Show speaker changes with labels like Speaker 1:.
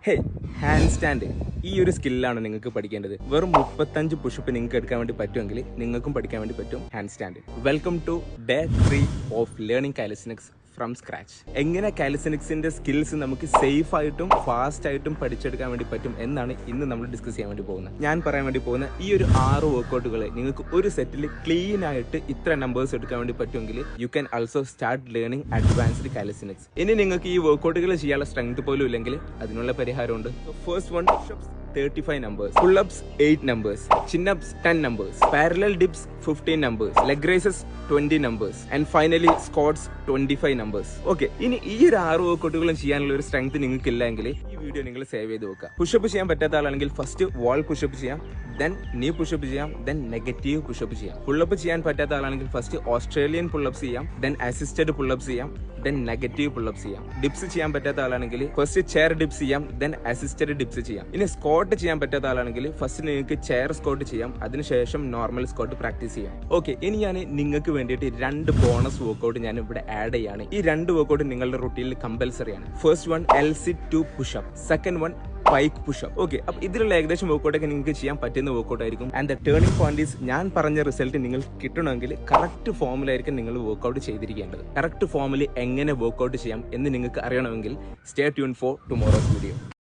Speaker 1: ഹേ, hand stand ഈ ഒരു സ്കില്ലാണ് നിങ്ങൾക്ക് പഠിക്കേണ്ടത്. വെറും 35 പുഷപ്പ് നിങ്ങൾക്ക് എടുക്കാൻ വേണ്ടി പറ്റുമെങ്കിൽ നിങ്ങൾക്കും പഠിക്കാൻ വേണ്ടി പറ്റും handstand. Welcome to day 3 of learning calisthenics from scratch. എങ്ങനെ കാലിസ്തനിക്സിന്റെ സ്കിൽസ് നമുക്ക് സേഫ് ആയിട്ടും ഫാസ്റ്റ് ആയിട്ടും പഠിച്ചെടുക്കാൻ വേണ്ടി പറ്റും എന്നാണ് ഇന്ന് നമ്മൾ ഡിസ്കസ് ചെയ്യാൻ വേണ്ടി പോകുന്നത്. ഞാൻ പറയാൻ വേണ്ടി പോകുന്ന ഈ ഒരു 6 വർക്കൗട്ടുകൾ നിങ്ങൾക്ക് ഒരു സെറ്റിൽ ക്ലീൻ ആയിട്ട് ഇത്ര നമ്പേഴ്സ് എടുക്കാൻ വേണ്ടി പറ്റുമെങ്കിൽ you can also start learning advanced calisthenics. ഇനി നിങ്ങൾക്ക് ഈ വർക്കൗട്ടുകൾ ചെയ്യാനുള്ള സ്ട്രെങ്ത് പോലും ഇല്ലെങ്കിൽ അതിനുള്ള പരിഹാരമുണ്ട്. First one, 35 numbers, pull-ups 8 numbers, chin-ups 10 numbers, parallel dips 15 numbers, leg raises 20 numbers, and finally squats 25 numbers. Okay, ഇനി ഈ ഒരു 6 വർക്കൗട്ടുകളും ചെയ്യാനുള്ള ഒരു സ്ട്രെങ്ത് നിങ്ങൾക്ക് ഇല്ലെങ്കിൽ ഈ വീഡിയോ നിങ്ങൾ സേവ് ചെയ്ത് വെക്കുക. പുഷപ്പ് ചെയ്യാൻ പറ്റാത്ത ആളാണെങ്കിൽ ഫസ്റ്റ് വാൾ പുഷപ്പ് ചെയ്യാം, ദെൻ നീ പുഷപ്പ് ചെയ്യാം, ദെൻ നെഗറ്റീവ് പുഷപ്പ് ചെയ്യാം. പുള്ളപ്പ് ചെയ്യാൻ പറ്റാത്ത ആളാണെങ്കിൽ ഫസ്റ്റ് ഓസ്ട്രേലിയൻ പുള്ളപ്സ് ചെയ്യാം, ദെൻ അസിസ്റ്റഡ് പുള്ളപ്സ് ചെയ്യാം, ദെൻ നെഗറ്റീവ് പുള്ളപ്സ് ചെയ്യാം. ഡിപ്സ് ചെയ്യാൻ പറ്റാത്ത ആളാണെങ്കിൽ ഫസ്റ്റ് ചെയർ ഡിപ്സ് ചെയ്യാം, ദെൻ അസിസ്റ്റഡ് ഡിപ്സ് ചെയ്യാം. ഇനി സ്ക്വാട്ട് ചെയ്യാൻ പറ്റാത്ത ആളാണെങ്കിൽ ഫസ്റ്റ് നിങ്ങൾക്ക് ചെയർ സ്ക്വാട്ട് ചെയ്യാം, അതിനുശേഷം നോർമൽ സ്ക്വാട്ട് പ്രാക്ടീസ് ചെയ്യാം. ഓക്കെ, ഇനി ഞാൻ നിങ്ങൾക്ക് വേണ്ടിയിട്ട് 2 ബോണസ് വർക്കൗട്ട് ഞാൻ ഇവിടെ ആഡ് ചെയ്യാണ്. ഈ 2 വർക്കൗട്ട് നിങ്ങളുടെ റൂട്ടീനിൽ കമ്പൽസറി ആണ്. First one L-sit-2 pushup, second one pike pushup. Okay, അപ്പൊ ഇതിലുള്ള ഏകദേശം വർക്കൗട്ടൊക്കെ നിങ്ങൾക്ക് ചെയ്യാൻ പറ്റുന്ന വർക്കൗട്ട് ആയിരിക്കും. And the turning point is, ഞാൻ പറഞ്ഞ റിസൾട്ട് നിങ്ങൾ കിട്ടണമെങ്കിൽ കറക്റ്റ് ഫോമിലായിരിക്കും നിങ്ങൾ വർക്കൗട്ട് ചെയ്തിരിക്കേണ്ടത്. കറക്റ്റ് ഫോമിൽ എങ്ങനെ വർക്കൗട്ട് ചെയ്യാം എന്ന് നിങ്ങൾക്ക് അറിയണമെങ്കിൽ stay tune four tomorrow's video.